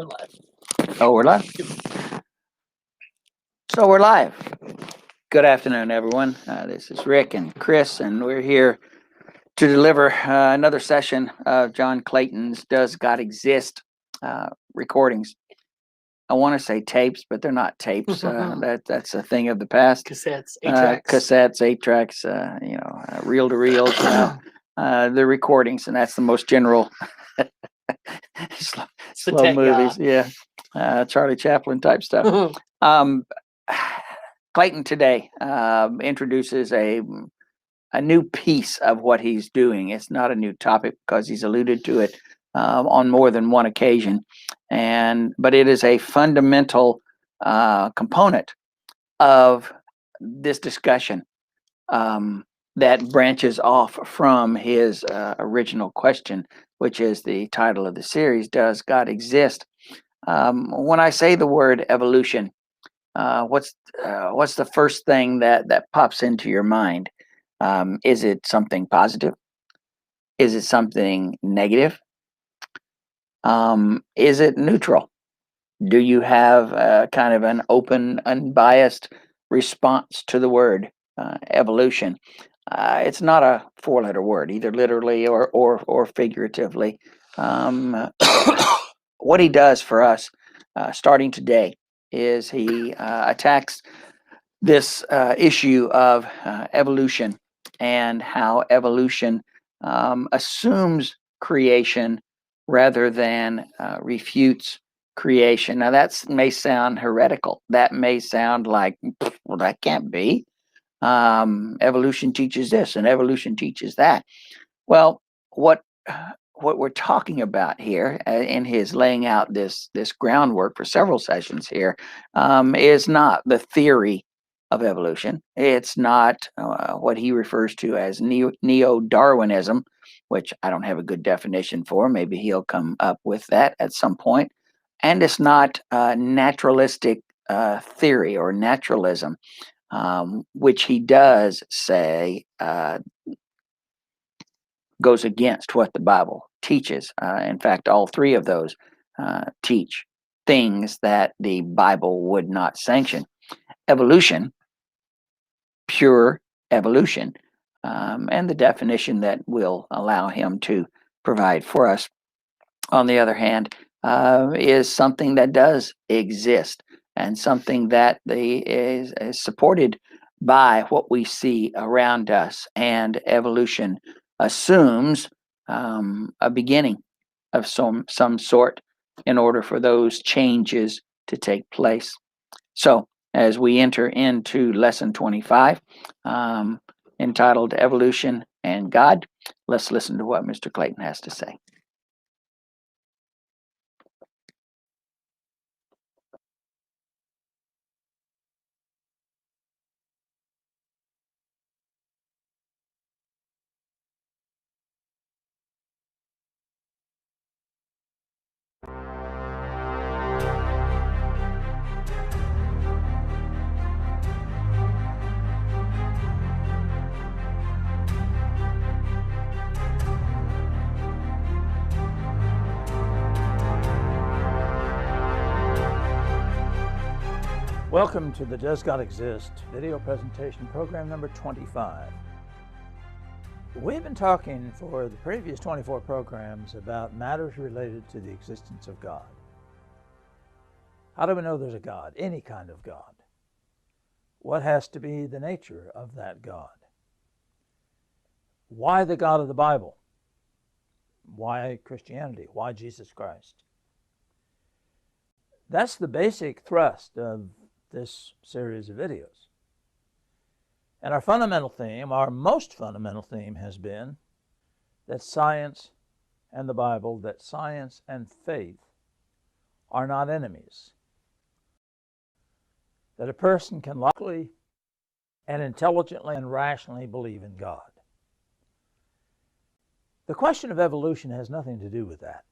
We're live. Oh, we're live. So we're live. Good afternoon, everyone. This is Rick and Chris, and we're here to deliver another session of John Clayton's "Does God Exist?" Recordings. I want to say tapes, but they're not tapes. That's a thing of the past. Cassettes, 8-tracks. Cassettes, 8-tracks. Reel to reels. The recordings, and that's the most general. slow tech movies, guy. yeah. Charlie Chaplin type stuff. Um, Clayton today introduces a new piece of what he's doing. It's not a new topic because he's alluded to it on more than one occasion, but it is a fundamental component of this discussion that branches off from his original question, which is the title of the series: Does God exist? When I say the word evolution, what's the first thing that pops into your mind? Is it something positive? Is it something negative? Is it neutral? Do you have kind of an open, unbiased response to the word evolution? It's not a four-letter word, either literally or figuratively. What he does for us, starting today, is he attacks this issue of evolution and how evolution assumes creation rather than refutes creation. Now, that may sound heretical. That may sound like, well, that can't be. Evolution teaches this and evolution teaches that. Well, what we're talking about here in his laying out this groundwork for several sessions here is not the theory of evolution. It's not what he refers to as neo-Darwinism, which I don't have a good definition for. Maybe he'll come up with that at some point. And it's not naturalistic theory or naturalism, which he does say goes against what the Bible teaches. In fact, all three of those teach things that the Bible would not sanction. Evolution, pure evolution, and the definition that will allow him to provide for us, on the other hand, is something that does exist and something that is supported by what we see around us. And evolution assumes a beginning of some sort in order for those changes to take place. So, as we enter into lesson 25, entitled Evolution and God, let's listen to what Mr. Clayton has to say. Welcome to the Does God Exist video presentation program number 25. We've been talking for the previous 24 programs about matters related to the existence of God. How do we know there's a God? Any kind of God. What has to be the nature of that God? Why the God of the Bible? Why Christianity? Why Jesus Christ? That's the basic thrust of this series of videos. And our fundamental theme, our most fundamental theme, has been that science and the Bible, that science and faith are not enemies. That a person can logically and intelligently and rationally believe in God. The question of evolution has nothing to do with that.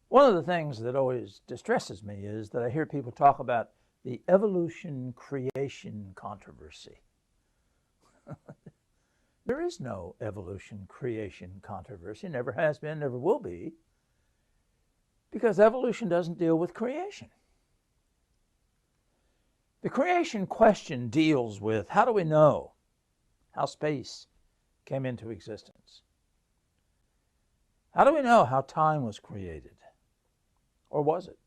One of the things that always distresses me is that I hear people talk about the evolution-creation controversy. There is no evolution-creation controversy, never has been, never will be. Because evolution doesn't deal with creation. The creation question deals with how do we know how space came into existence? How do we know how time was created? Or was it?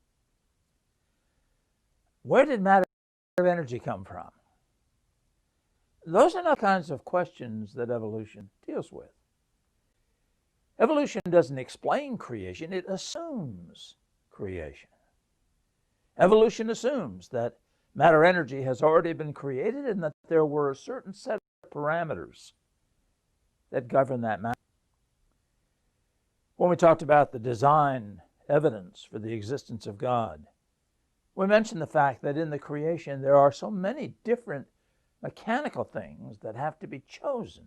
Where did matter energy come from? Those are not kinds of questions that evolution deals with. Evolution doesn't explain creation, it assumes creation. Evolution assumes that matter energy has already been created and that there were a certain set of parameters that govern that matter. When we talked about the design evidence for the existence of God, we mentioned the fact that in the creation there are so many different mechanical things that have to be chosen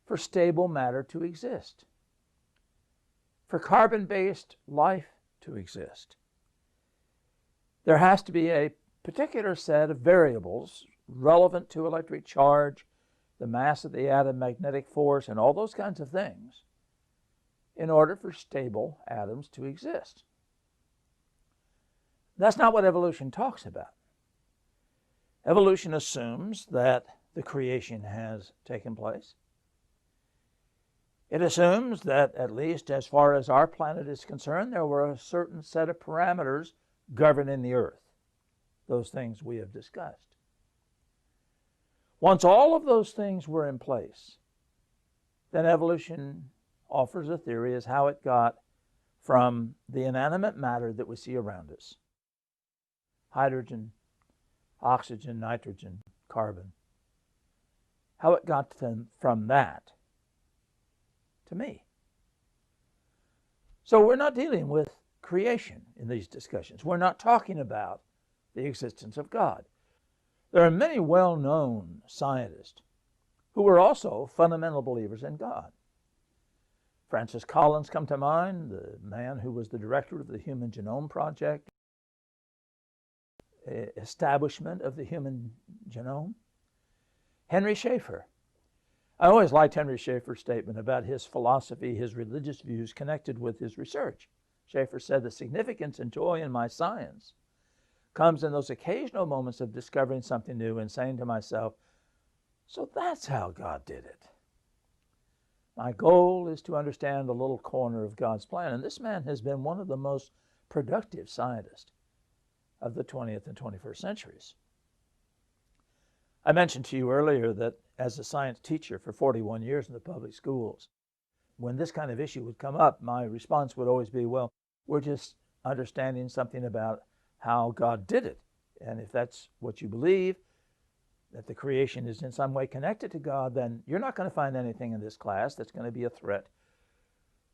for stable matter to exist, for carbon-based life to exist. There has to be a particular set of variables relevant to electric charge, the mass of the atom, magnetic force, and all those kinds of things in order for stable atoms to exist. That's not what evolution talks about. Evolution assumes that the creation has taken place. It assumes that, at least as far as our planet is concerned, there were a certain set of parameters governing the earth, those things we have discussed. Once all of those things were in place, then evolution offers a theory as how it got from the inanimate matter that we see around us, hydrogen, oxygen, nitrogen, carbon, how it got from that to me. So we're not dealing with creation in these discussions. We're not talking about the existence of God. There are many well-known scientists who were also fundamental believers in God. Francis Collins comes to mind, the man who was the director of the Human Genome Project, establishment of the human genome. Henry Schaeffer. I always liked Henry Schaeffer's statement about his philosophy, his religious views connected with his research. Schaeffer said, "The significance and joy in my science comes in those occasional moments of discovering something new and saying to myself, so that's how God did it. My goal is to understand a little corner of God's plan." And this man has been one of the most productive scientists of the 20th and 21st centuries. I mentioned to you earlier that as a science teacher for 41 years in the public schools, when this kind of issue would come up, my response would always be, well, we're just understanding something about how God did it. And if that's what you believe, that the creation is in some way connected to God, then you're not going to find anything in this class that's going to be a threat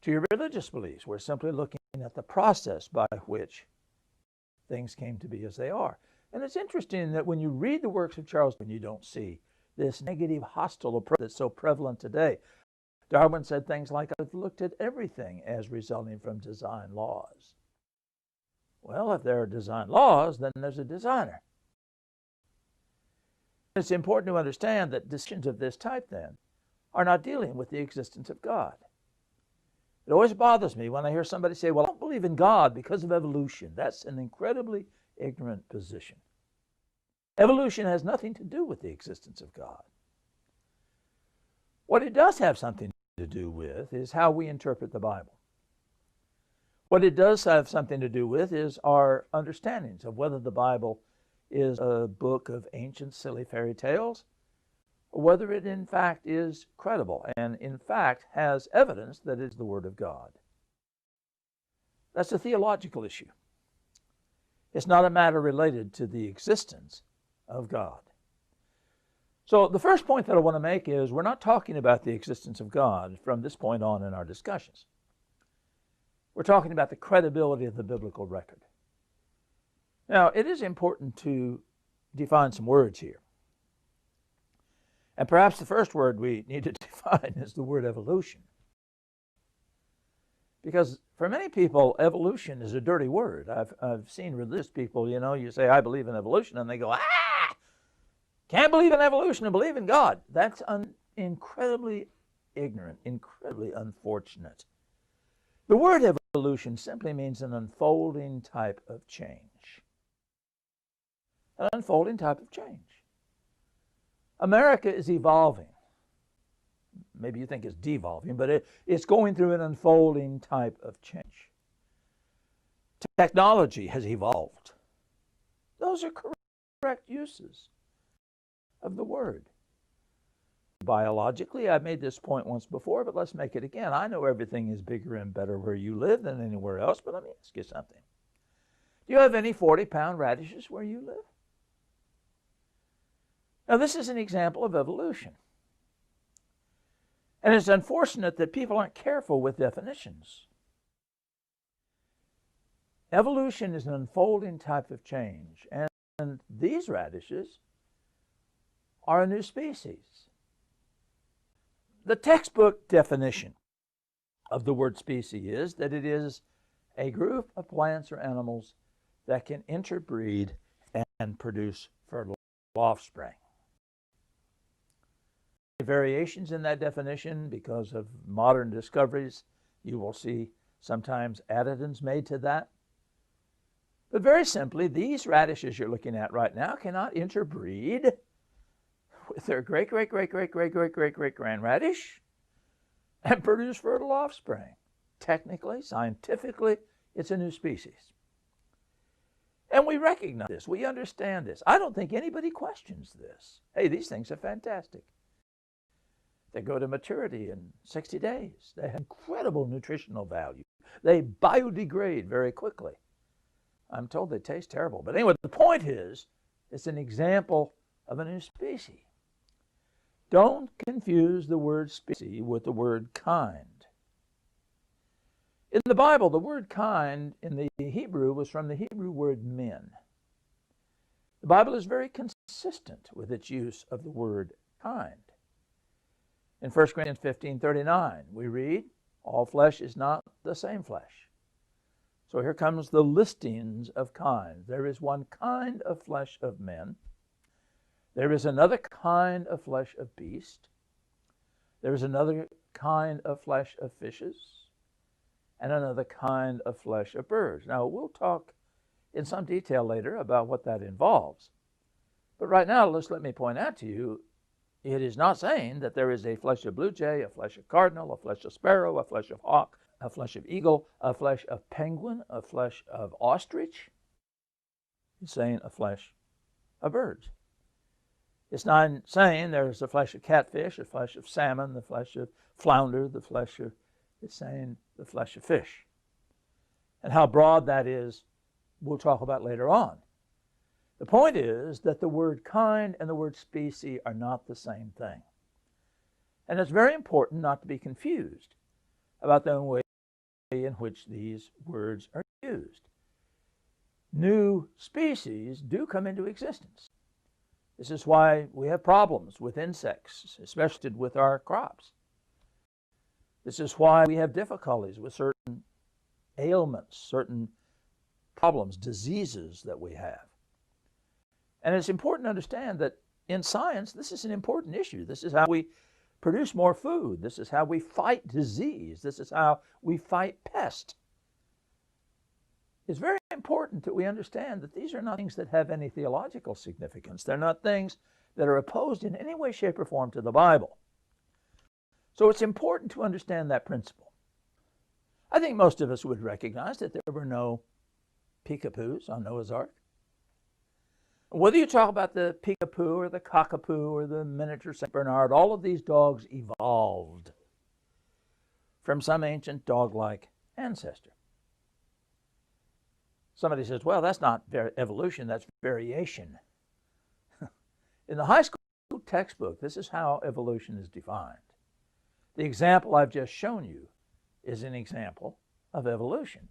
to your religious beliefs. We're simply looking at the process by which things came to be as they are. And it's interesting that when you read the works of Charles Darwin, you don't see this negative, hostile approach that's so prevalent today. Darwin said things like, "I've looked at everything as resulting from design laws." Well, if there are design laws, then there's a designer. It's important to understand that decisions of this type, then, are not dealing with the existence of God. It always bothers me when I hear somebody say, well, I don't believe in God because of evolution. That's an incredibly ignorant position. Evolution has nothing to do with the existence of God. What it does have something to do with is how we interpret the Bible. What it does have something to do with is our understandings of whether the Bible is a book of ancient silly fairy tales, or whether it in fact is credible and in fact has evidence that it is the Word of God. That's a theological issue. It's not a matter related to the existence of God. So the first point that I want to make is we're not talking about the existence of God from this point on in our discussions. We're talking about the credibility of the biblical record. Now, it is important to define some words here. And perhaps the first word we need to define is the word evolution. Because for many people, evolution is a dirty word. I've seen religious people, you say, I believe in evolution, and they go, can't believe in evolution and believe in God. That's incredibly ignorant, incredibly unfortunate. The word evolution simply means an unfolding type of change. An unfolding type of change. America is evolving. Maybe you think it's devolving, but it's going through an unfolding type of change. Technology has evolved. Those are correct uses of the word. Biologically, I've made this point once before, but let's make it again. I know everything is bigger and better where you live than anywhere else, but let me ask you something. Do you have any 40-pound radishes where you live? Now, this is an example of evolution. And it's unfortunate that people aren't careful with definitions. Evolution is an unfolding type of change, and these radishes are a new species. The textbook definition of the word species is that it is a group of plants or animals that can interbreed and produce fertile offspring. Variations in that definition because of modern discoveries. You will see sometimes additives made to that. But very simply, these radishes you're looking at right now cannot interbreed with their great-great-great-great-great-great-great-great-great grandradish and produce fertile offspring. Technically, scientifically, it's a new species. And we recognize this. We understand this. I don't think anybody questions this. Hey, these things are fantastic. They go to maturity in 60 days. They have incredible nutritional value. They biodegrade very quickly. I'm told they taste terrible. But anyway, the point is, it's an example of a new species. Don't confuse the word species with the word kind. In the Bible, the word kind in the Hebrew was from the Hebrew word min. The Bible is very consistent with its use of the word kind. In 1 Corinthians 15:39, we read, all flesh is not the same flesh. So here comes the listings of kinds. There is one kind of flesh of men. There is another kind of flesh of beast. There is another kind of flesh of fishes. And another kind of flesh of birds. Now, we'll talk in some detail later about what that involves. But right now, let me point out to you, it is not saying that there is a flesh of blue jay, a flesh of cardinal, a flesh of sparrow, a flesh of hawk, a flesh of eagle, a flesh of penguin, a flesh of ostrich. It's saying a flesh of birds. It's not saying there's the flesh of catfish, the flesh of salmon, the flesh of flounder, the flesh of, it's saying the flesh of fish. And how broad that is, we'll talk about later on. The point is that the word kind and the word species are not the same thing. And it's very important not to be confused about the way in which these words are used. New species do come into existence. This is why we have problems with insects, especially with our crops. This is why we have difficulties with certain ailments, certain problems, diseases that we have. And it's important to understand that in science, this is an important issue. This is how we produce more food. This is how we fight disease. This is how we fight pest. It's very important that we understand that these are not things that have any theological significance. They're not things that are opposed in any way, shape, or form to the Bible. So it's important to understand that principle. I think most of us would recognize that there were no peekapoos on Noah's Ark. Whether you talk about the peekapoo or the cockapoo or the miniature St. Bernard, all of these dogs evolved from some ancient dog-like ancestor. Somebody says, well, that's not evolution, that's variation. In the high school textbook, this is how evolution is defined. The example I've just shown you is an example of evolution,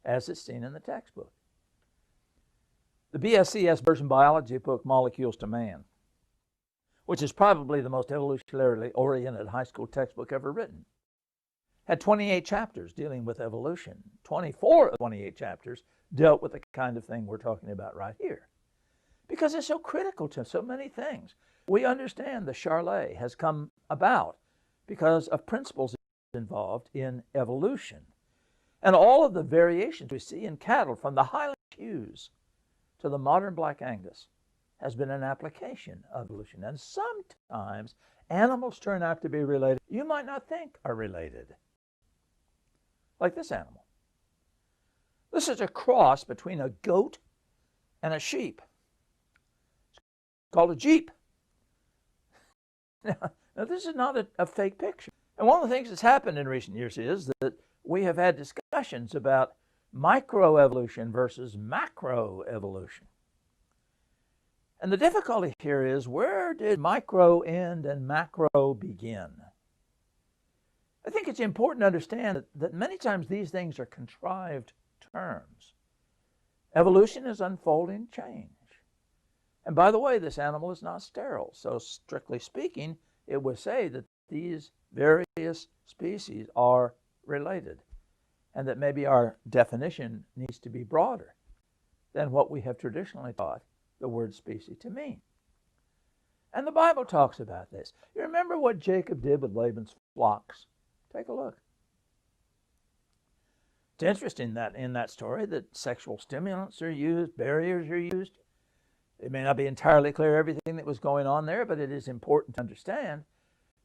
as it's seen in the textbook. The BSCS version biology book, Molecules to Man, which is probably the most evolutionarily oriented high school textbook ever written, had 28 chapters dealing with evolution. 24 of 28 chapters dealt with the kind of thing we're talking about right here, because it's so critical to so many things. We understand the Charlet has come about because of principles involved in evolution. And all of the variations we see in cattle, from the Highland ewes to the modern Black Angus, has been an application of evolution. And sometimes animals turn out to be related you might not think are related. Like this animal. This is a cross between a goat and a sheep. It's called a Jeep. Now this is not a fake picture. And one of the things that's happened in recent years is that we have had discussions about microevolution versus macroevolution. And the difficulty here is, where did micro end and macro begin? I think it's important to understand that many times these things are contrived terms. Evolution is unfolding change. And by the way, this animal is not sterile. So strictly speaking, it would say that these various species are related, and that maybe our definition needs to be broader than what we have traditionally taught the word species to mean. And the Bible talks about this. You remember what Jacob did with Laban's flocks? Take a look. It's interesting that in that story that sexual stimulants are used, barriers are used. It may not be entirely clear everything that was going on there, but it is important to understand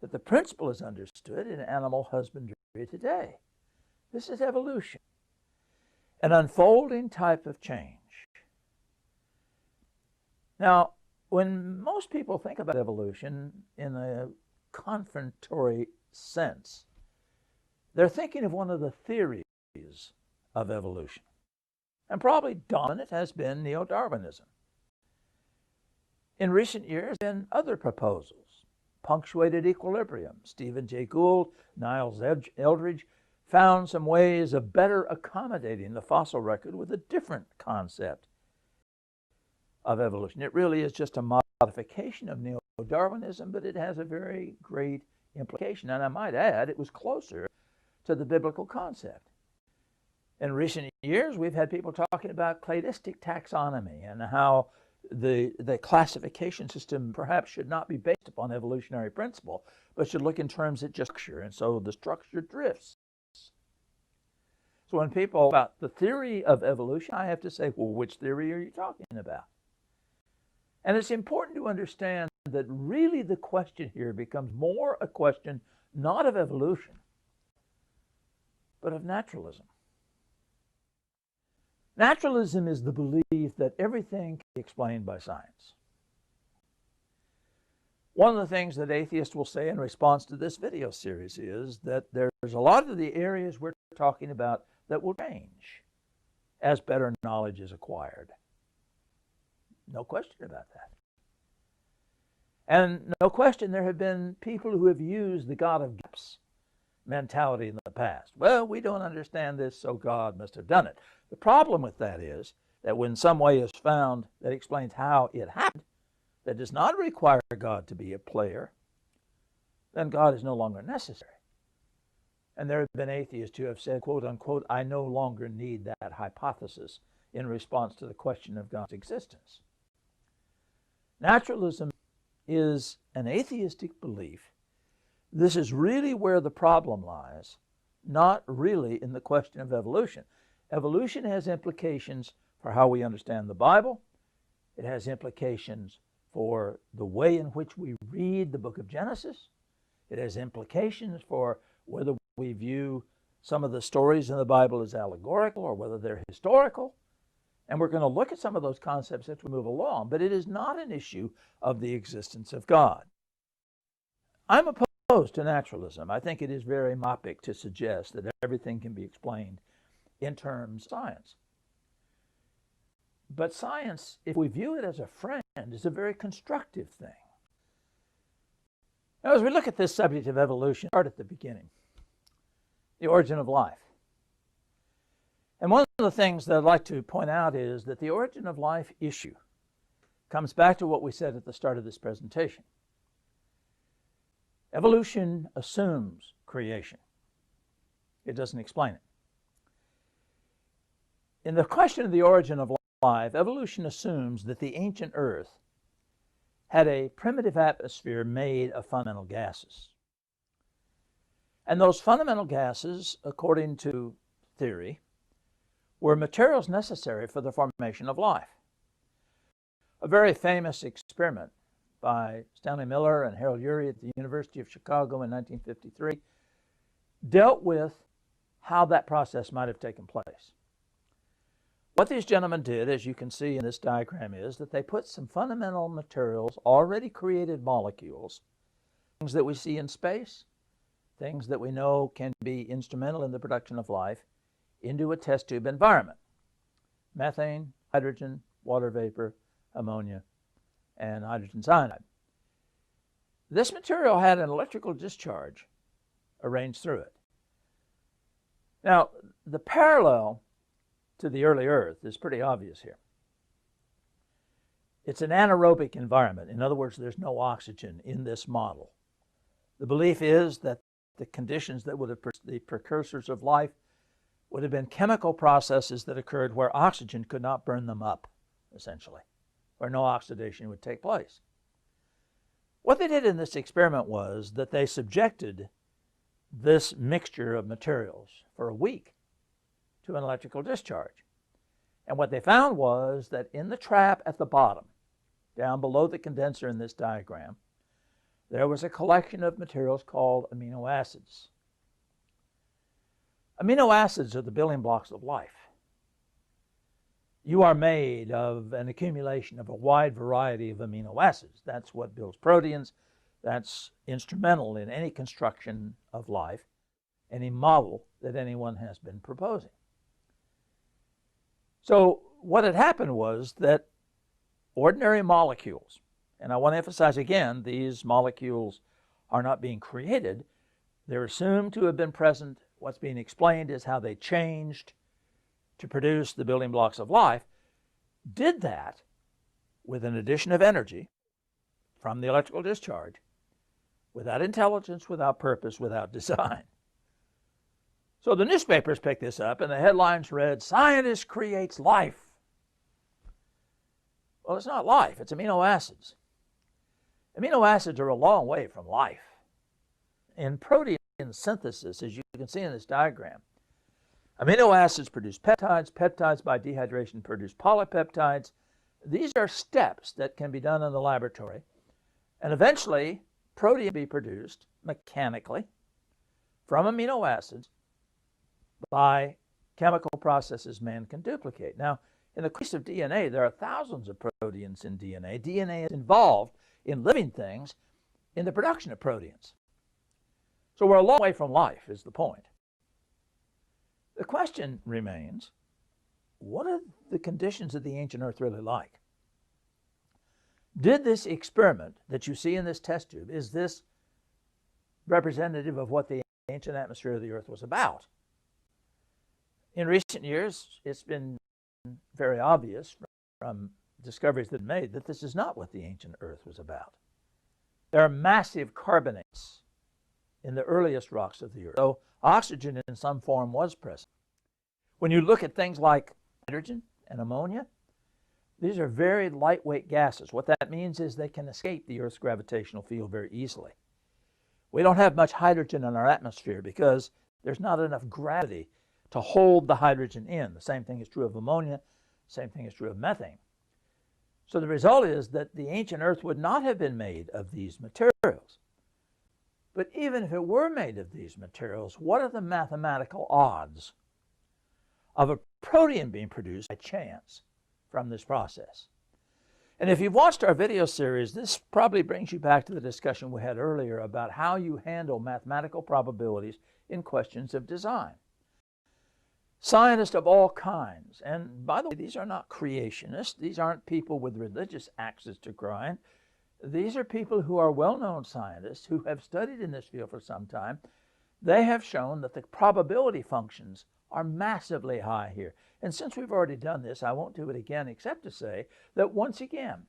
that the principle is understood in animal husbandry today. This is evolution, an unfolding type of change. Now, when most people think about evolution in a confrontatory sense, they're thinking of one of the theories of evolution. And probably dominant has been neo-Darwinism. In recent years, there have been other proposals. Punctuated equilibrium. Stephen Jay Gould, Niles Eldredge found some ways of better accommodating the fossil record with a different concept of evolution. It really is just a modification of neo-Darwinism, but it has a very great implication. And I might add, it was closer to the biblical concept. In recent years, we've had people talking about cladistic taxonomy and how the classification system perhaps should not be based upon evolutionary principle, but should look in terms of just structure, and so the structure drifts. So when people about the theory of evolution, I have to say, well, which theory are you talking about? And it's important to understand that really the question here becomes more a question not of evolution, but of naturalism. Naturalism is the belief that everything can be explained by science. One of the things that atheists will say in response to this video series is that there's a lot of the areas we're talking about that will change as better knowledge is acquired. No question about that. And no question there have been people who have used the God of gaps mentality in the past. Well, we don't understand this, so God must have done it. The problem with that is that when some way is found that explains how it happened, that does not require God to be a player, then God is no longer necessary. And there have been atheists who have said, quote unquote, I no longer need that hypothesis in response to the question of God's existence. Naturalism is an atheistic belief. This is really where the problem lies, not really in the question of evolution. Evolution has implications for how we understand the Bible. It has implications for the way in which we read the book of Genesis. It has implications for whether we view some of the stories in the Bible as allegorical or whether they're historical. And we're going to look at some of those concepts as we move along, but it is not an issue of the existence of God. I'm opposed to naturalism. I think it is very myopic to suggest that everything can be explained in terms of science. But science, if we view it as a friend, is a very constructive thing. Now, as we look at this subject of evolution, start at the beginning, the origin of life. And one of the things that I'd like to point out is that the origin of life issue comes back to what we said at the start of this presentation. Evolution assumes creation. It doesn't explain it. In the question of the origin of life, evolution assumes that the ancient Earth had a primitive atmosphere made of fundamental gases. And those fundamental gases, according to theory were materials necessary for the formation of life. A very famous experiment by Stanley Miller and Harold Urey at the University of Chicago in 1953 dealt with how that process might have taken place. What these gentlemen did, as you can see in this diagram, is that they put some fundamental materials, already created molecules, things that we see in space, things that we know can be instrumental in the production of life, into a test tube environment. Methane, hydrogen, water vapor, ammonia, and hydrogen cyanide. This material had an electrical discharge arranged through it. Now, the parallel to the early Earth is pretty obvious here. It's an anaerobic environment. In other words, there's no oxygen in this model. The belief is that the conditions that would have been the precursors of life would have been chemical processes that occurred where oxygen could not burn them up, essentially, where no oxidation would take place. What they did in this experiment was that they subjected this mixture of materials for a week to an electrical discharge. And what they found was that in the trap at the bottom, down below the condenser in this diagram, there was a collection of materials called amino acids. Amino acids are the building blocks of life. You are made of an accumulation of a wide variety of amino acids. That's what builds proteins. That's instrumental in any construction of life, any model that anyone has been proposing. So what had happened was that ordinary molecules, and I want to emphasize again, these molecules are not being created. They're assumed to have been present. What's being explained is how they changed to produce the building blocks of life, did that with an addition of energy from the electrical discharge, without intelligence, without purpose, without design. So the newspapers picked this up, and the headlines read, "Scientist creates life." Well, it's not life, it's amino acids. Amino acids are a long way from life. In protein synthesis, as you can see in this diagram, amino acids produce peptides, peptides by dehydration produce polypeptides. These are steps that can be done in the laboratory, and eventually protein can be produced mechanically from amino acids by chemical processes man can duplicate. Now, in the case of DNA, there are thousands of proteins in DNA. DNA is involved in living things in the production of proteins. So we're a long way from life, is the point. The question remains, what are the conditions of the ancient Earth really like? Did this experiment that you see in this test tube, is this representative of what the ancient atmosphere of the Earth was about? In recent years, it's been very obvious from discoveries that are made that this is not what the ancient Earth was about. There are massive carbonates in the earliest rocks of the Earth, so oxygen in some form was present. When you look at things like hydrogen and ammonia, these are very lightweight gases. What that means is they can escape the Earth's gravitational field very easily. We don't have much hydrogen in our atmosphere because there's not enough gravity to hold the hydrogen in. The same thing is true of ammonia, same thing is true of methane. So the result is that the ancient Earth would not have been made of these materials. But even if it were made of these materials, what are the mathematical odds of a protein being produced by chance from this process? And if you've watched our video series, this probably brings you back to the discussion we had earlier about how you handle mathematical probabilities in questions of design. Scientists of all kinds, and by the way, these are not creationists. These aren't people with religious axes to grind. These are people who are well-known scientists who have studied in this field for some time. They have shown that the probability functions are massively high here. And since we've already done this, I won't do it again except to say that once again,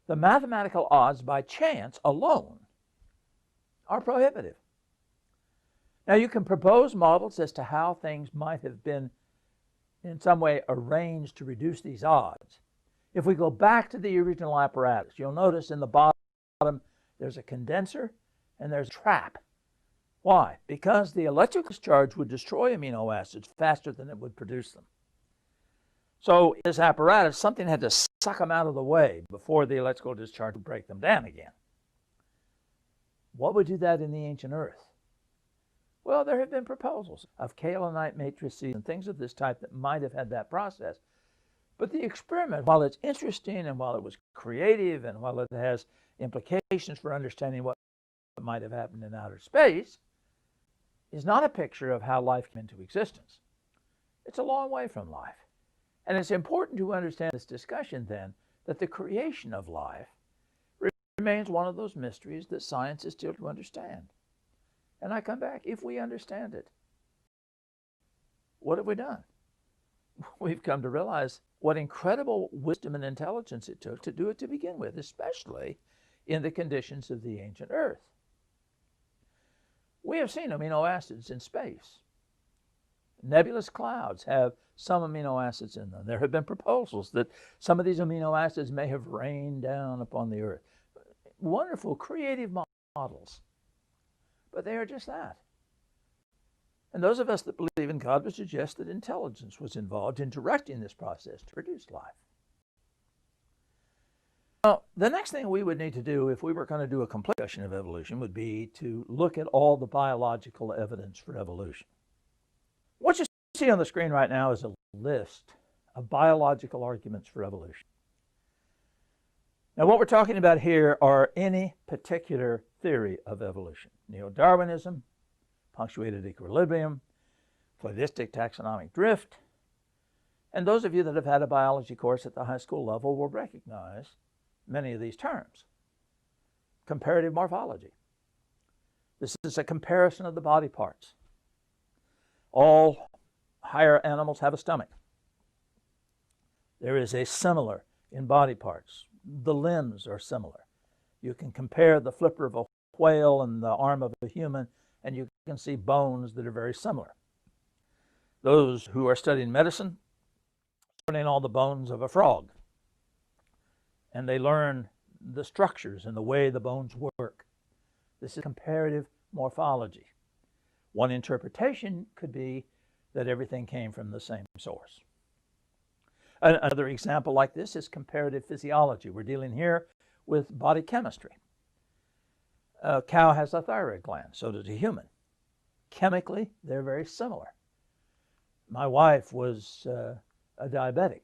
the mathematical odds by chance alone are prohibitive. Now, you can propose models as to how things might have been in some way arranged to reduce these odds. If we go back to the original apparatus, you'll notice in the bottom there's a condenser and there's a trap Why? Because the electrical discharge would destroy amino acids faster than it would produce them. So this apparatus, something had to suck them out of the way before the electrical discharge would break them down again. What would do that in the ancient Earth? Well, there have been proposals of kaolinite matrices and things of this type that might have had that process. But the experiment, while it's interesting and while it was creative and while it has implications for understanding what might have happened in outer space, is not a picture of how life came into existence. It's a long way from life. And it's important to understand this discussion then that the creation of life remains one of those mysteries that science is still to understand. And I come back, if we understand it, what have we done? We've come to realize what incredible wisdom and intelligence it took to do it to begin with, especially in the conditions of the ancient Earth. We have seen amino acids in space. Nebulous clouds have some amino acids in them. There have been proposals that some of these amino acids may have rained down upon the Earth. Wonderful, creative models. But they are just that. And those of us that believe in God would suggest that intelligence was involved in directing this process to produce life. Now, the next thing we would need to do if we were going to do a complete discussion of evolution would be to look at all the biological evidence for evolution. What you see on the screen right now is a list of biological arguments for evolution. Now, what we're talking about here are any particular theory of evolution. Neo-Darwinism, punctuated equilibrium, cladonistic taxonomic drift. And those of you that have had a biology course at the high school level will recognize many of these terms. Comparative morphology. This is a comparison of the body parts. All higher animals have a stomach. There is a similar in body parts. The limbs are similar. You can compare the flipper of a whale and the arm of a human, and you can see bones that are very similar. Those who are studying medicine learning all the bones of a frog, and they learn the structures and the way the bones work. This is comparative morphology. One interpretation could be that everything came from the same source. Another example like this is comparative physiology. We're dealing here with body chemistry. A cow has a thyroid gland, so does a human. Chemically, they're very similar. My wife was a diabetic,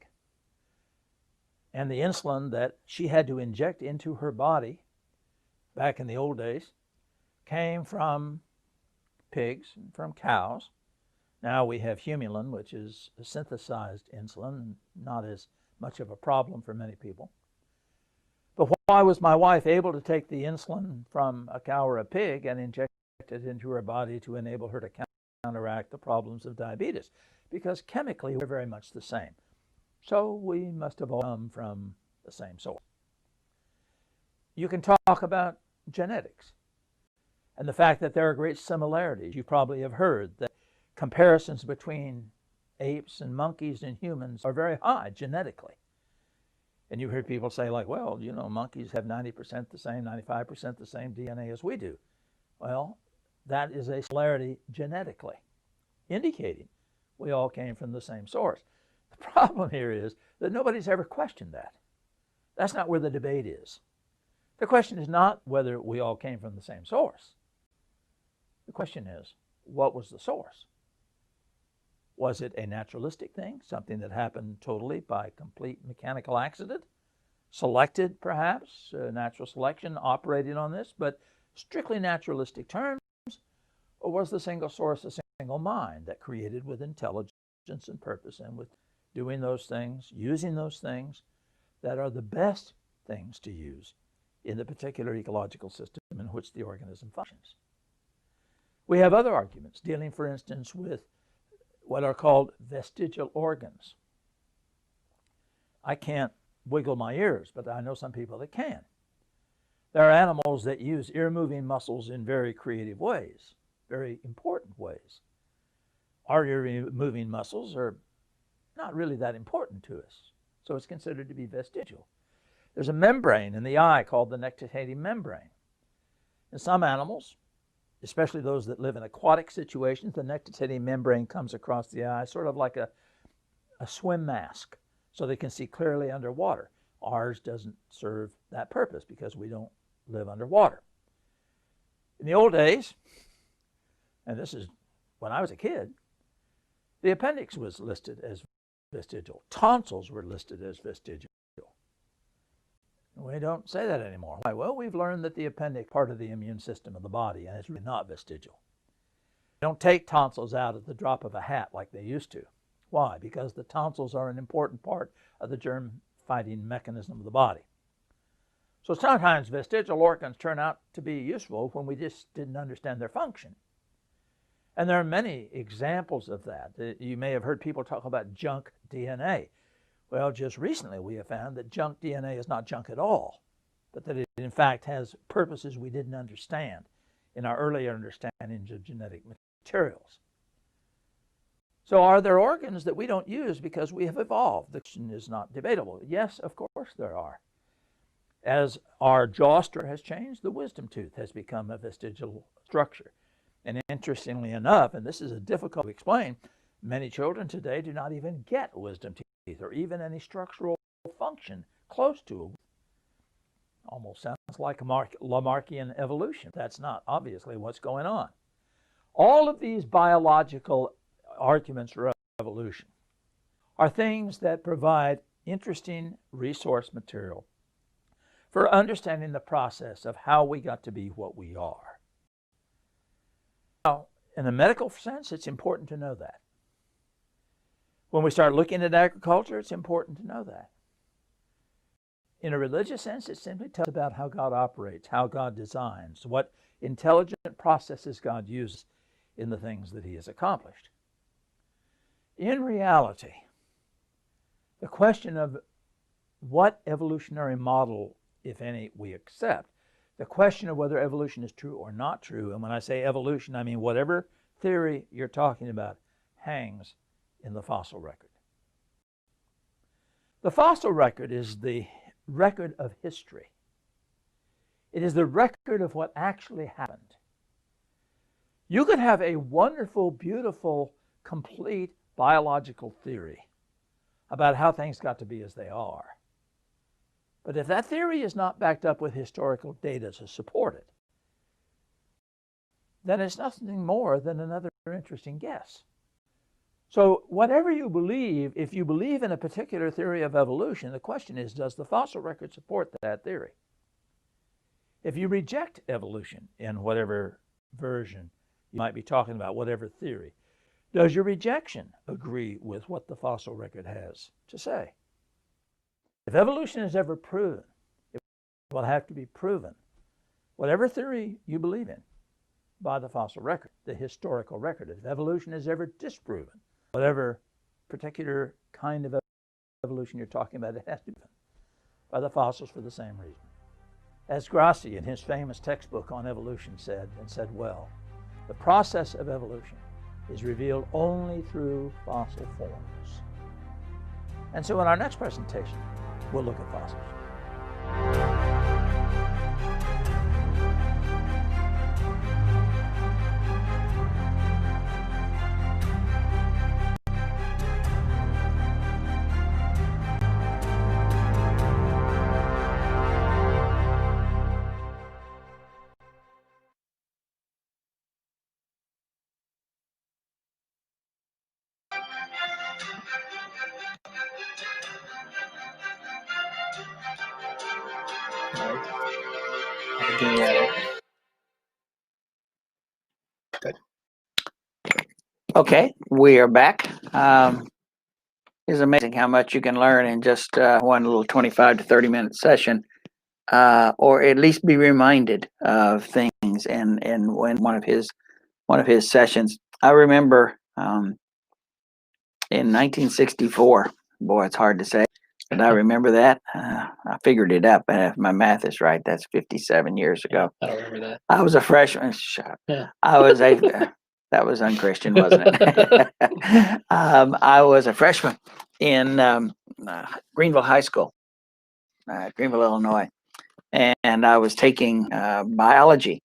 and the insulin that she had to inject into her body back in the old days came from pigs, from cows. Now we have Humulin, which is a synthesized insulin, not as much of a problem for many people. But why was my wife able to take the insulin from a cow or a pig and inject it into her body to enable her to counteract the problems of diabetes? Because chemically we're very much the same. So we must have all come from the same source. You can talk about genetics and the fact that there are great similarities. You probably have heard that comparisons between apes and monkeys and humans are very high genetically. And you hear people say like, well, you know, monkeys have 90% the same, 95% the same DNA as we do. Well, that is a similarity genetically, indicating we all came from the same source. The problem here is that nobody's ever questioned that. That's not where the debate is. The question is not whether we all came from the same source. The question is, what was the source? Was it a naturalistic thing, something that happened totally by complete mechanical accident? Selected, perhaps, natural selection operated on this, but strictly naturalistic terms? Or was the single source a single mind that created with intelligence and purpose and with doing those things, using those things that are the best things to use in the particular ecological system in which the organism functions? We have other arguments dealing, for instance, with what are called vestigial organs. I can't wiggle my ears, but I know some people that can. There are animals that use ear-moving muscles in very creative ways, very important ways. Our ear-moving muscles are not really that important to us, so it's considered to be vestigial. There's a membrane in the eye called the nictitating membrane. In some animals, especially those that live in aquatic situations, the nictitating membrane comes across the eye, sort of like a swim mask, so they can see clearly underwater. Ours doesn't serve that purpose because we don't live underwater. In the old days, and this is when I was a kid, the appendix was listed as vestigial. Tonsils were listed as vestigial. We don't say that anymore. Why? Well, we've learned that the appendix is part of the immune system of the body, and it's really not vestigial. They don't take tonsils out at the drop of a hat like they used to. Why? Because the tonsils are an important part of the germ-fighting mechanism of the body. So sometimes vestigial organs turn out to be useful when we just didn't understand their function. And there are many examples of that. You may have heard people talk about junk DNA. Well, just recently we have found that junk DNA is not junk at all, but that it in fact has purposes we didn't understand in our earlier understandings of genetic materials. So are there organs that we don't use because we have evolved? The question is not debatable. Yes, of course there are. As our jaw structure has changed, the wisdom tooth has become a vestigial structure. And interestingly enough, and this is difficult to explain, many children today do not even get wisdom teeth or even any structural function close to it. Almost sounds like Lamarckian evolution. That's not obviously what's going on. All of these biological arguments for evolution are things that provide interesting resource material for understanding the process of how we got to be what we are. Now, in a medical sense, it's important to know that. When we start looking at agriculture, it's important to know that. In a religious sense, it simply tells about how God operates, how God designs, what intelligent processes God uses in the things that he has accomplished. In reality, the question of what evolutionary model, if any, we accept, the question of whether evolution is true or not true, and when I say evolution, I mean whatever theory you're talking about, hangs in the fossil record. The fossil record is the record of history. It is the record of what actually happened. You could have a wonderful, beautiful, complete biological theory about how things got to be as they are. But if that theory is not backed up with historical data to support it, then it's nothing more than another interesting guess. So whatever you believe, if you believe in a particular theory of evolution, the question is, does the fossil record support that theory? If you reject evolution in whatever version you might be talking about, whatever theory, does your rejection agree with what the fossil record has to say? If evolution is ever proven, it will have to be proven, whatever theory you believe in, by the fossil record, the historical record. If evolution is ever disproven, whatever particular kind of evolution you're talking about, it has to be proven by the fossils for the same reason. As Grassi, in his famous textbook on evolution, said well, the process of evolution is revealed only through fossil forms. And so in our next presentation, we'll look at fossils. Okay, we are back. It's amazing how much you can learn in just one little 25 to 30-minute session, or at least be reminded of things in one of his sessions. I remember in 1964. Boy, it's hard to say, but I remember that. I figured it up, and if my math is right, that's 57 years ago. I don't remember that. I was a freshman. Shut up. Yeah. I was a. That was unchristian, wasn't it? I was a freshman in Greenville High School, Greenville, Illinois, and I was taking biology.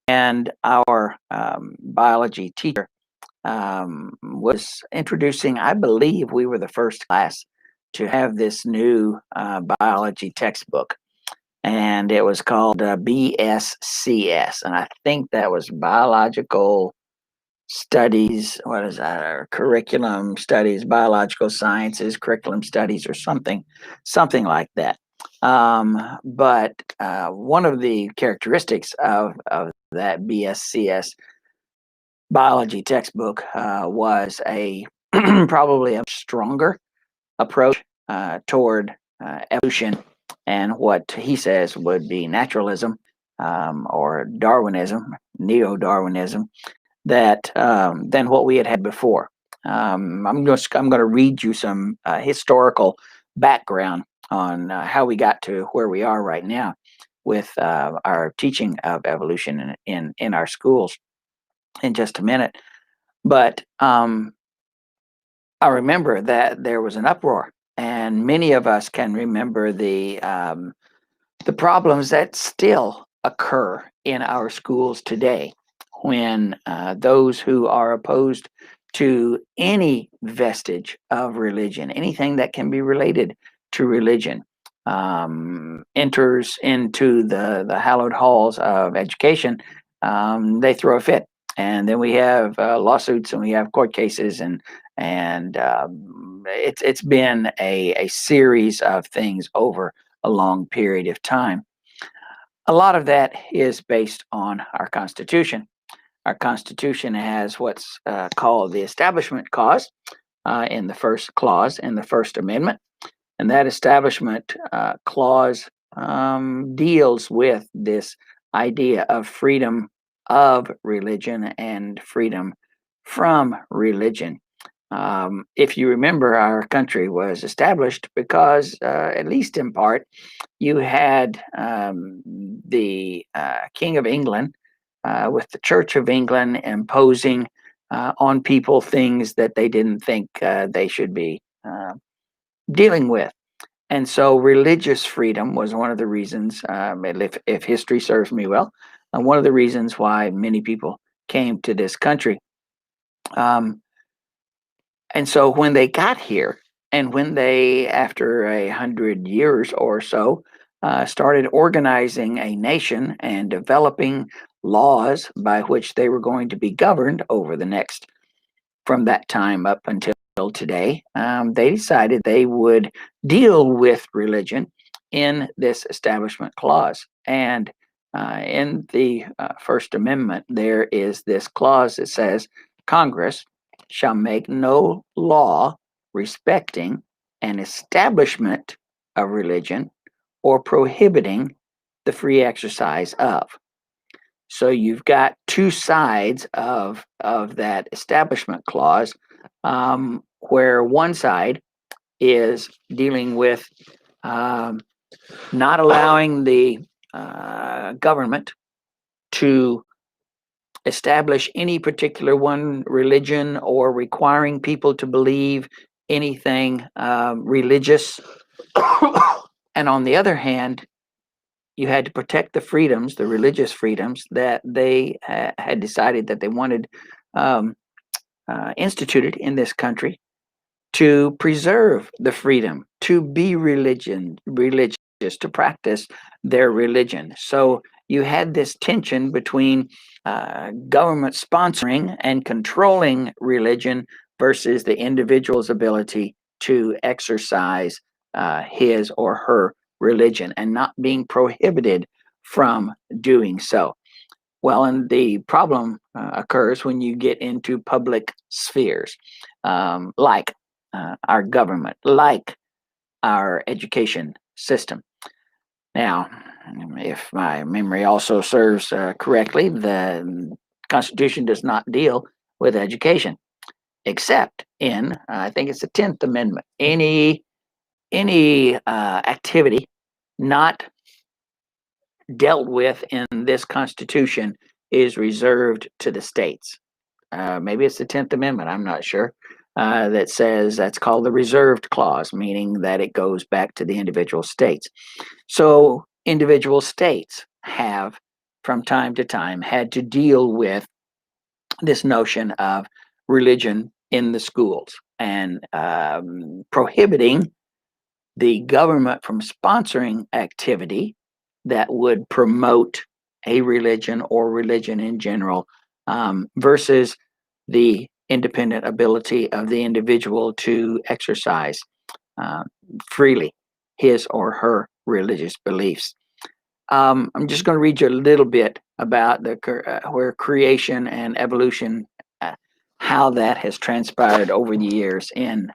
And our biology teacher was introducing, I believe we were the first class to have this new biology textbook. And it was called BSCS. And I think that was Biological Studies, what is that, or Curriculum Studies, Biological Sciences, Curriculum Studies, or something like that. But one of the characteristics of that BSCS biology textbook was a probably a stronger approach toward evolution and what he says would be naturalism or Darwinism, neo-Darwinism, that than what we had before. I'm going to read you some historical background on how we got to where we are right now with our teaching of evolution in our schools in just a minute. But I remember that there was an uproar, and many of us can remember the problems that still occur in our schools today when those who are opposed to any vestige of religion, anything that can be related to religion, enters into the hallowed halls of education, they throw a fit. And then we have lawsuits and we have court cases, and it's been a series of things over a long period of time. A lot of that is based on our Constitution. Our Constitution has what's called the Establishment Clause in the first clause in the First Amendment. And that Establishment Clause deals with this idea of freedom of religion and freedom from religion. If you remember, our country was established because, at least in part, you had the King of England with the Church of England imposing on people things that they didn't think they should be dealing with. And so religious freedom was one of the reasons, if history serves me well, one of the reasons why many people came to this country. And so when they got here, and when they, after 100 years or so, started organizing a nation and developing laws by which they were going to be governed over the next, from that time up until today, they decided they would deal with religion in this Establishment Clause. And in the First Amendment, there is this clause that says, Congress shall make no law respecting an establishment of religion or prohibiting the free exercise of. So you've got two sides of that Establishment Clause, where one side is dealing with not allowing the government to establish any particular one religion or requiring people to believe anything religious. And on the other hand, you had to protect the freedoms, the religious freedoms that they had decided that they wanted instituted in this country to preserve the freedom to be religious, to practice their religion. So you had this tension between government sponsoring and controlling religion versus the individual's ability to exercise his or her religion and not being prohibited from doing so. Well, and the problem occurs when you get into public spheres, like our government, like our education system. Now, if my memory also serves correctly, the Constitution does not deal with education, except in, I think it's the 10th Amendment. Any activity not dealt with in this Constitution is reserved to the states. Maybe it's the 10th Amendment, I'm not sure, that says that's called the reserved clause, meaning that it goes back to the individual states. So individual states have from time to time had to deal with this notion of religion in the schools and prohibiting the government from sponsoring activity that would promote a religion or religion in general, versus the independent ability of the individual to exercise uh, freely his or her religious beliefs. I'm just going to read you a little bit about where creation and evolution, how that has transpired over the years in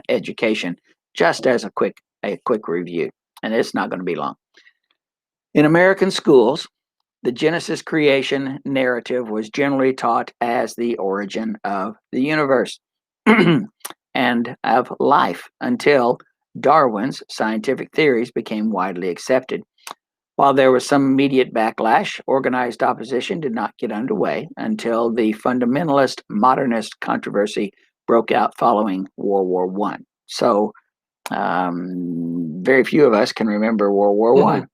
education, just as a quick review, and it's not going to be long. In American schools, the Genesis creation narrative was generally taught as the origin of the universe and of life until Darwin's scientific theories became widely accepted. While there was some immediate backlash, organized opposition did not get underway until the fundamentalist modernist controversy broke out following World War I. So, very few of us can remember World War One.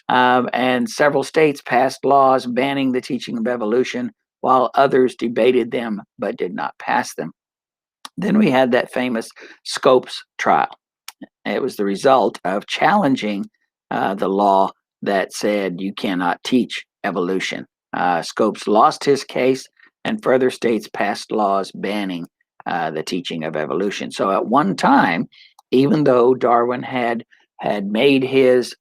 And several states passed laws banning the teaching of evolution, while others debated them but did not pass them. Then we had that famous Scopes trial. It was the result of challenging the law that said you cannot teach evolution. Scopes lost his case, and further states passed laws banning the teaching of evolution. So at one time, even though Darwin had made his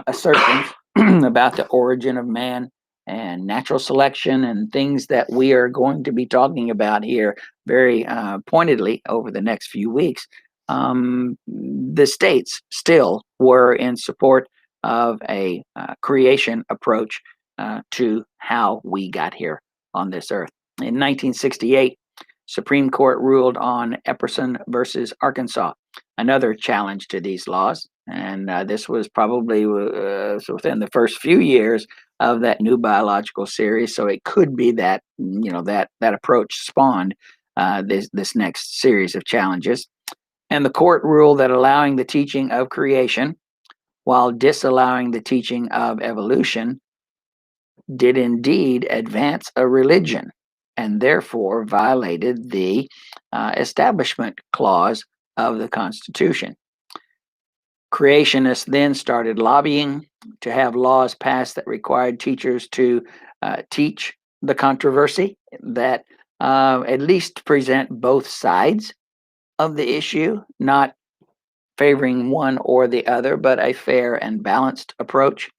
assertions about the origin of man and natural selection and things that we are going to be talking about here very pointedly over the next few weeks, the states still were in support of a creation approach to how we got here on this earth. In 1968, Supreme Court ruled on Epperson versus Arkansas, another challenge to these laws. And this was probably within the first few years of that new biological series. So it could be that, that approach spawned this next series of challenges. And the court ruled that allowing the teaching of creation while disallowing the teaching of evolution did indeed advance a religion and therefore violated the Establishment Clause of the Constitution. Creationists then started lobbying to have laws passed that required teachers to teach the controversy, that at least present both sides of the issue, not favoring one or the other, but a fair and balanced approach.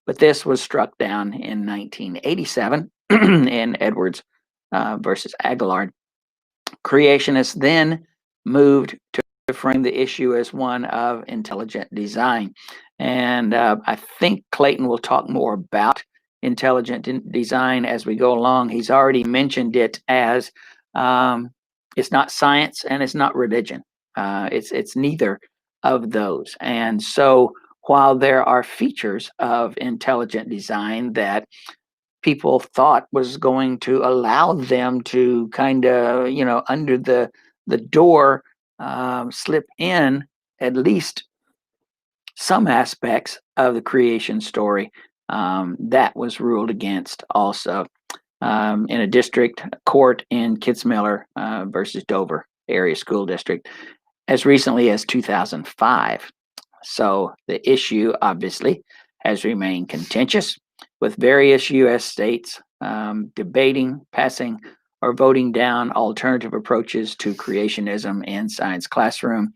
But this was struck down in 1987 in Edwards versus Aguillard. Creationists then moved to frame the issue as one of intelligent design. And I think Clayton will talk more about intelligent design as we go along. He's already mentioned it as it's not science and it's not religion. It's neither of those. And so while there are features of intelligent design that people thought was going to allow them to kind of, under the door, slip in at least some aspects of the creation story, that was ruled against also in a district court in Kitzmiller versus Dover Area School District as recently as 2005. So the issue obviously has remained contentious, with various U.S. states debating, passing, or voting down alternative approaches to creationism in science classroom.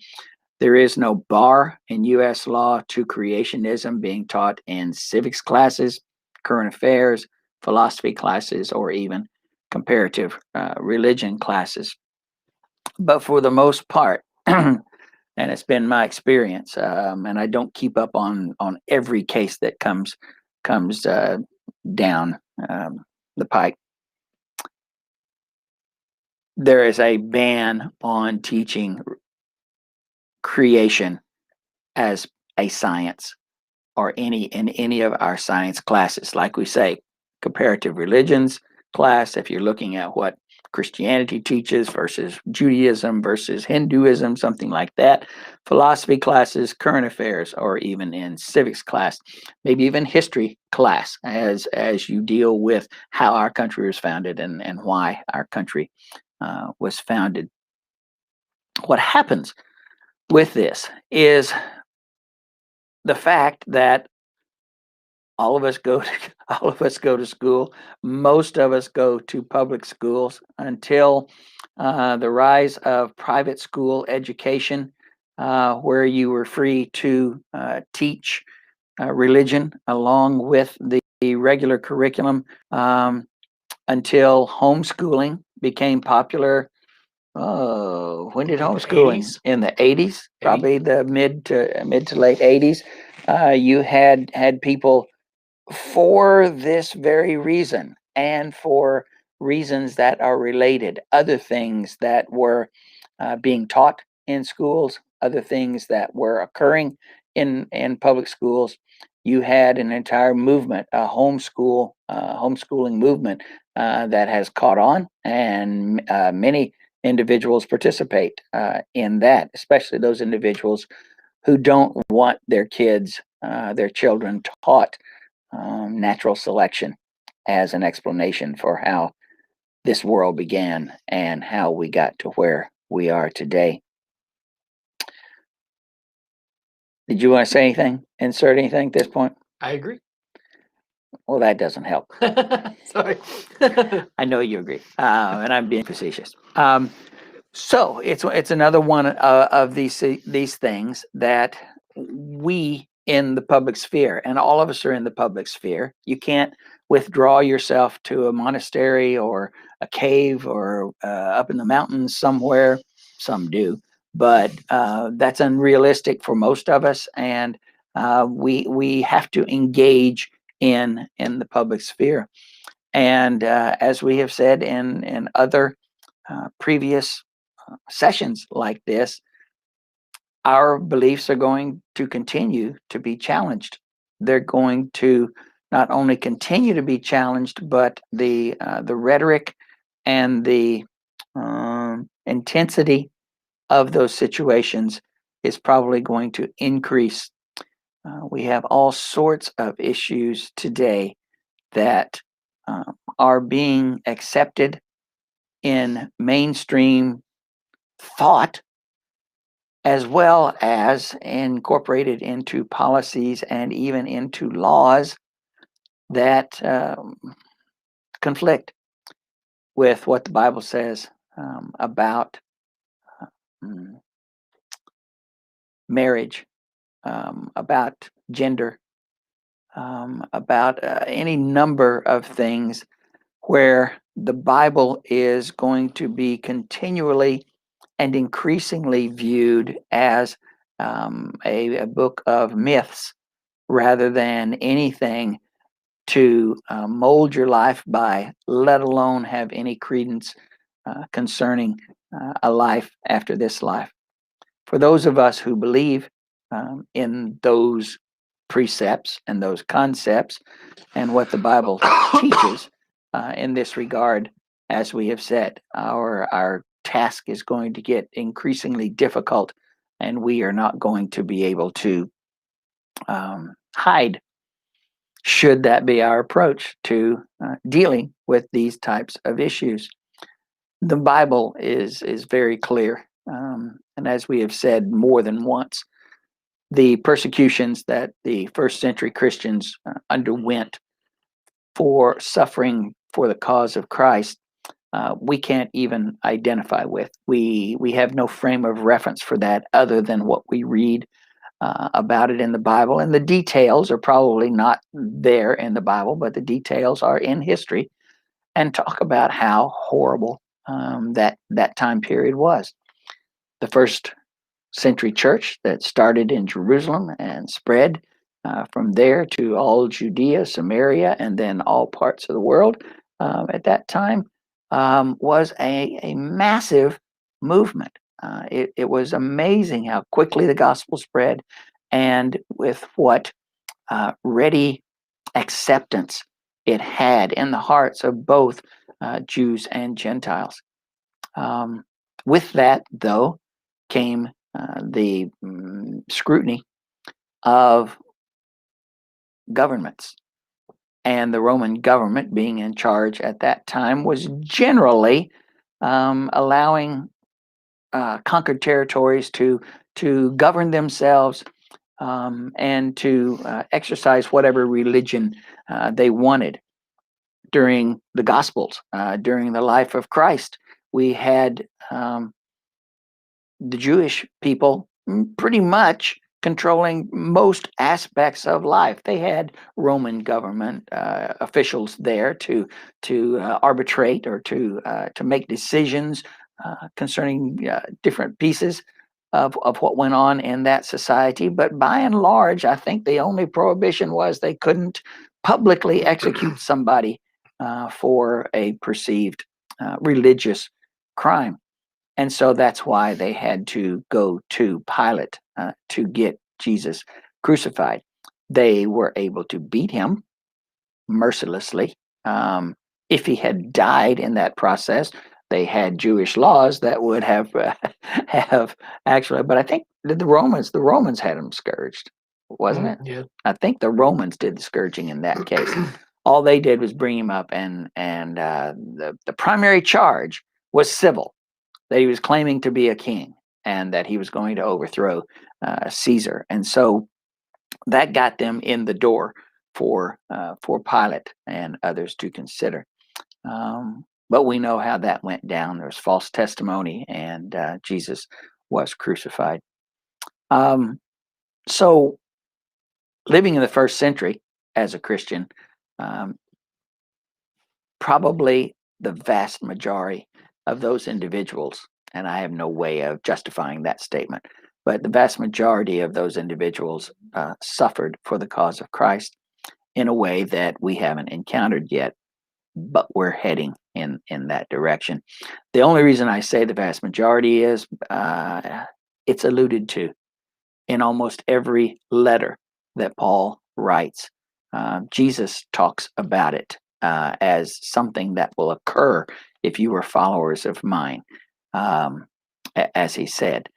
There is no bar in U.S. law to creationism being taught in civics classes, current affairs, philosophy classes, or even comparative religion classes. But for the most part, and it's been my experience, and I don't keep up on every case that comes down the pike. There is a ban on teaching creation as a science or in any of our science classes. Like we say, comparative religions class, if you're looking at what Christianity teaches versus Judaism versus Hinduism, something like that. Philosophy classes, current affairs, or even in civics class, maybe even history class, as you deal with how our country was founded and why our country was founded. What happens with this is the fact that all of us go to all of us go to school. Most of us go to public schools until the rise of private school education, where you were free to teach religion along with the regular curriculum, until homeschooling became popular. Oh, when did Like the homeschooling? 80s? In the 80s, probably the mid to late 80s. You had people for this very reason and for reasons that are related, other things that were being taught in schools, other things that were occurring in public schools. You had an entire movement, a homeschooling movement that has caught on, and many individuals participate in that, especially those individuals who don't want their kids, their children taught natural selection as an explanation for how this world began and how we got to where we are today. Did you want to say anything? Insert anything at this point? I agree. Well, that doesn't help. Sorry. I know you agree, and I'm being facetious. So it's another one of these things that we in the public sphere, and all of us are in the public sphere. You can't withdraw yourself to a monastery or a cave or up in the mountains somewhere. Some do, but that's unrealistic for most of us, and we have to engage in the public sphere. And as we have said in other previous sessions like this, our beliefs are going to continue to be challenged. They're going to not only continue to be challenged, but the rhetoric and the intensity of those situations is probably going to increase. We have all sorts of issues today that are being accepted in mainstream thought, as well as incorporated into policies and even into laws that conflict with what the Bible says about marriage, about gender, about any number of things where the Bible is going to be continually and increasingly viewed as a book of myths rather than anything to mold your life by, let alone have any credence concerning a life after this life. For those of us who believe in those precepts and those concepts and what the Bible teaches in this regard, as we have said, our task is going to get increasingly difficult, and we are not going to be able to hide, should that be our approach to dealing with these types of issues. The Bible is very clear, and as we have said more than once, the persecutions that the first century Christians underwent for suffering for the cause of Christ, we can't even identify with. We have no frame of reference for that other than what we read about it in the Bible. And the details are probably not there in the Bible, but the details are in history and talk about how horrible that time period was. The first century church that started in Jerusalem and spread from there to all Judea, Samaria, and then all parts of the world at that time was a massive movement. It was amazing how quickly the gospel spread and with what ready acceptance it had in the hearts of both Jews and Gentiles. With that, though, came the scrutiny of governments. And the Roman government, being in charge at that time, was generally allowing conquered territories to govern themselves and to exercise whatever religion they wanted. During the Gospels, during the life of Christ, we had the Jewish people pretty much controlling most aspects of life. They had Roman government officials there to arbitrate or to make decisions concerning different pieces of what went on in that society. But by and large, I think the only prohibition was they couldn't publicly execute somebody for a perceived religious crime. And so that's why they had to go to Pilate to get Jesus crucified. They were able to beat him mercilessly. If he had died in that process, they had Jewish laws that would have actually. But I think the Romans had him scourged, wasn't it? Yeah. I think the Romans did the scourging in that case. All they did was bring him up, and the primary charge was civil, that he was claiming to be a king and that he was going to overthrow Caesar. And so that got them in the door for Pilate and others to consider. But we know how that went down. There was false testimony, and Jesus was crucified. So living in the first century as a Christian, probably the vast majority of those individuals, and I have no way of justifying that statement, but the vast majority of those individuals suffered for the cause of Christ in a way that we haven't encountered yet, but we're heading in that direction. The only reason I say the vast majority is it's alluded to in almost every letter that Paul writes. Jesus talks about it as something that will occur if you were followers of mine. As he said,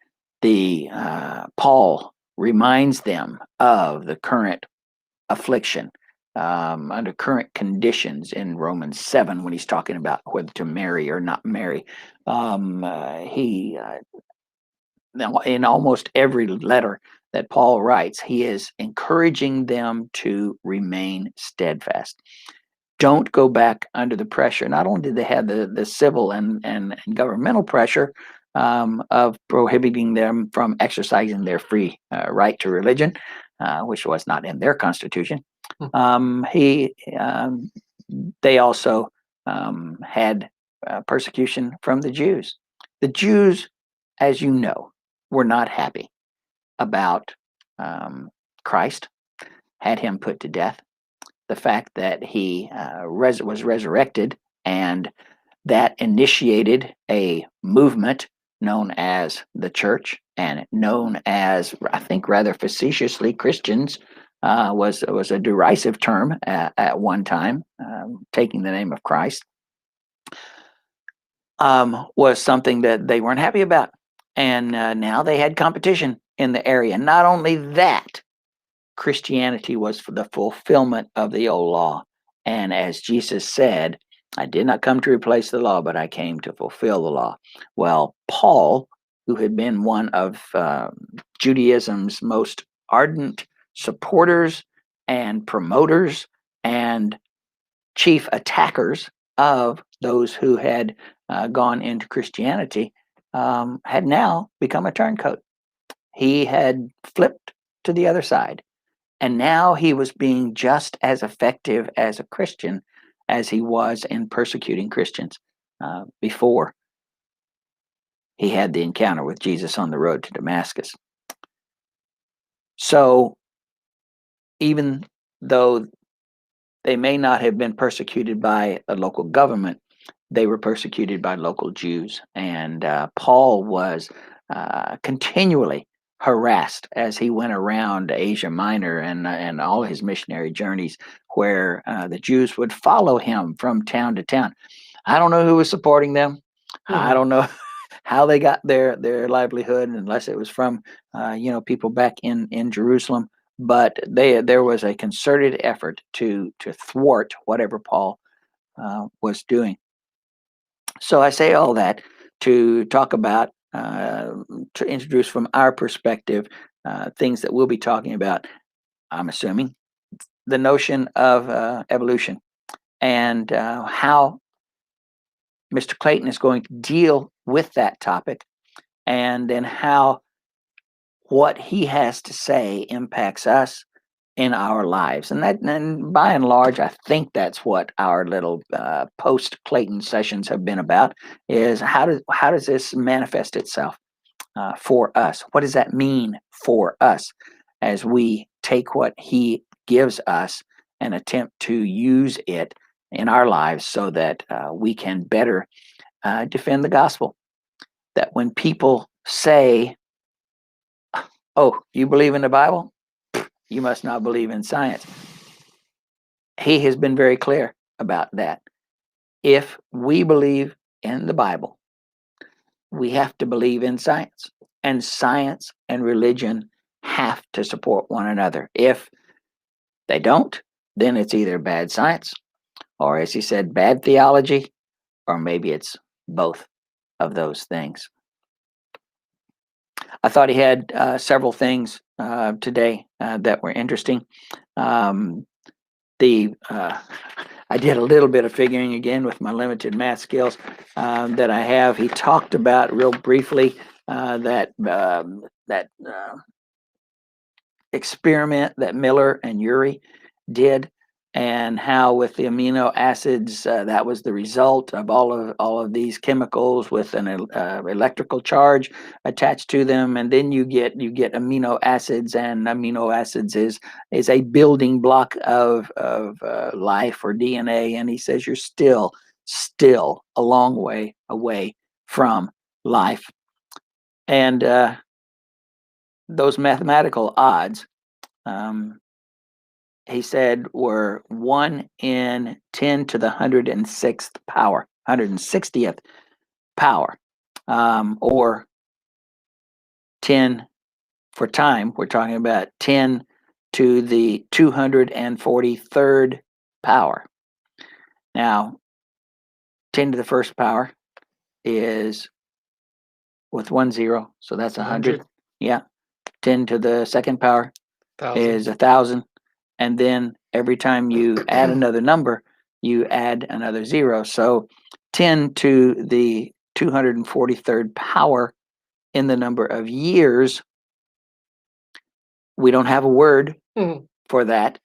Paul reminds them of the current affliction under current conditions in Romans 7 when he's talking about whether to marry or not marry. He in almost every letter that Paul writes, he is encouraging them to remain steadfast. Don't go back under the pressure. Not only did they have the civil and governmental pressure of prohibiting them from exercising their free right to religion, which was not in their constitution, they also had persecution from the Jews. The Jews, as you know, were not happy about Christ, had him put to death. The fact that he was resurrected, and that initiated a movement known as the church, and known as, I think rather facetiously, Christians, was a derisive term at one time, taking the name of Christ, was something that they weren't happy about. And now they had competition in the area. Not only that, Christianity was for the fulfillment of the old law. And as Jesus said, I did not come to replace the law, but I came to fulfill the law. Well, Paul, who had been one of Judaism's most ardent supporters and promoters and chief attackers of those who had gone into Christianity, had now become a turncoat. He had flipped to the other side. And now he was being just as effective as a Christian as he was in persecuting Christians before he had the encounter with Jesus on the road to Damascus. So even though they may not have been persecuted by a local government, they were persecuted by local Jews. And Paul was continually harassed as he went around Asia Minor and all his missionary journeys, where the Jews would follow him from town to town. I don't know who was supporting them. I Mhm. don't know how they got their livelihood, unless it was from people back in Jerusalem. But there was a concerted effort to thwart whatever Paul was doing. So I say all that to talk about, to introduce from our perspective, things that we'll be talking about. I'm assuming the notion of evolution and how Mr. Clayton is going to deal with that topic, and then how what he has to say impacts us in our lives. And by and large, I think that's what our little post Clayton sessions have been about: is how does this manifest itself for us? What does that mean for us as we take what he gives us and attempt to use it in our lives, so that we can better defend the gospel? That when people say, "Oh, you believe in the Bible? You must not believe in science." He has been very clear about that. If we believe in the Bible, we have to believe in science, and science and religion have to support one another. If they don't, then it's either bad science, or, as he said, bad theology, or maybe it's both of those things. I thought he had several things today that were interesting. Um, the I did a little bit of figuring again with my limited math skills that I have. He talked about real briefly that experiment that Miller and Urey did, and how with the amino acids that was the result of all of these chemicals with an electrical charge attached to them, and then you get amino acids, and amino acids is a building block of life or DNA. And he says you're still a long way away from life, and those mathematical odds, um, he said, were 1 in 10 to the 106th power, 160th power, or 10 for time. We're talking about 10 to the 243rd power. Now, 10 to the first power is with 1 0, so that's 100. Yeah. 10 to the second power is 1,000. And then every time you add another number, you add another 0. So 10 to the 243rd power in the number of years. We don't have a word for that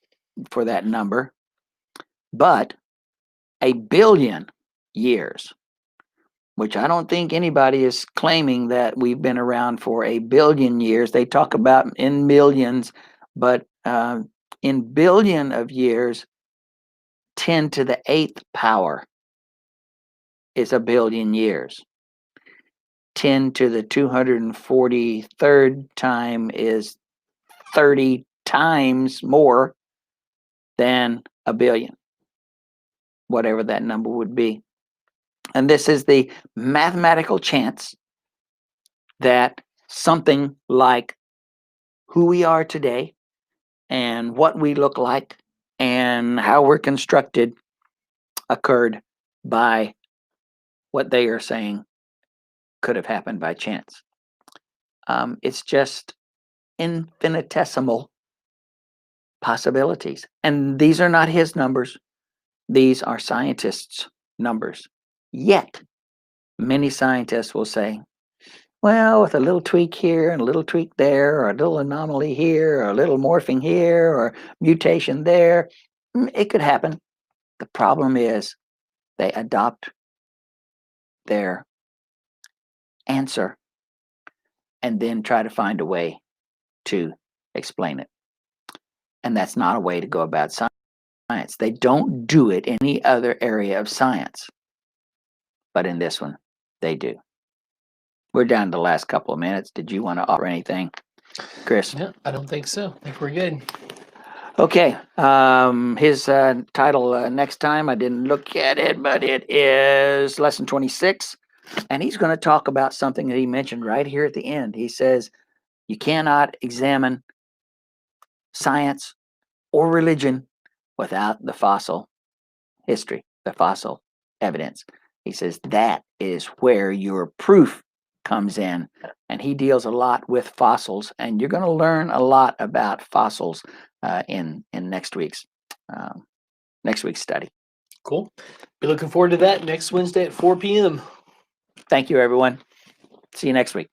number, but a billion years, which I don't think anybody is claiming that we've been around for a billion years. They talk about in millions, but in billion of years, 10 to the 8th power is a billion years. 10 to the 243rd time is 30 times more than a billion, whatever that number would be. And this is the mathematical chance that something like who we are today and what we look like and how we're constructed occurred by what they are saying could have happened by chance. It's just infinitesimal possibilities. And these are not his numbers. These are scientists' numbers. Yet, many scientists will say, well, with a little tweak here and a little tweak there, or a little anomaly here, or a little morphing here, or mutation there, it could happen. The problem is they adopt their answer and then try to find a way to explain it. And that's not a way to go about science. They don't do it in any other area of science. But in this one, they do. We're down to the last couple of minutes. Did you want to offer anything, Chris? No, I don't think so. I think we're good. Okay, his title next time, I didn't look at it, but it is lesson 26. And he's going to talk about something that he mentioned right here at the end. He says, you cannot examine science or religion without the fossil history, the fossil evidence. He says that is where your proof comes in. And he deals a lot with fossils, and you're going to learn a lot about fossils in next week's study. Cool. Be looking forward to that next Wednesday at 4 p.m. Thank you, everyone. See you next week.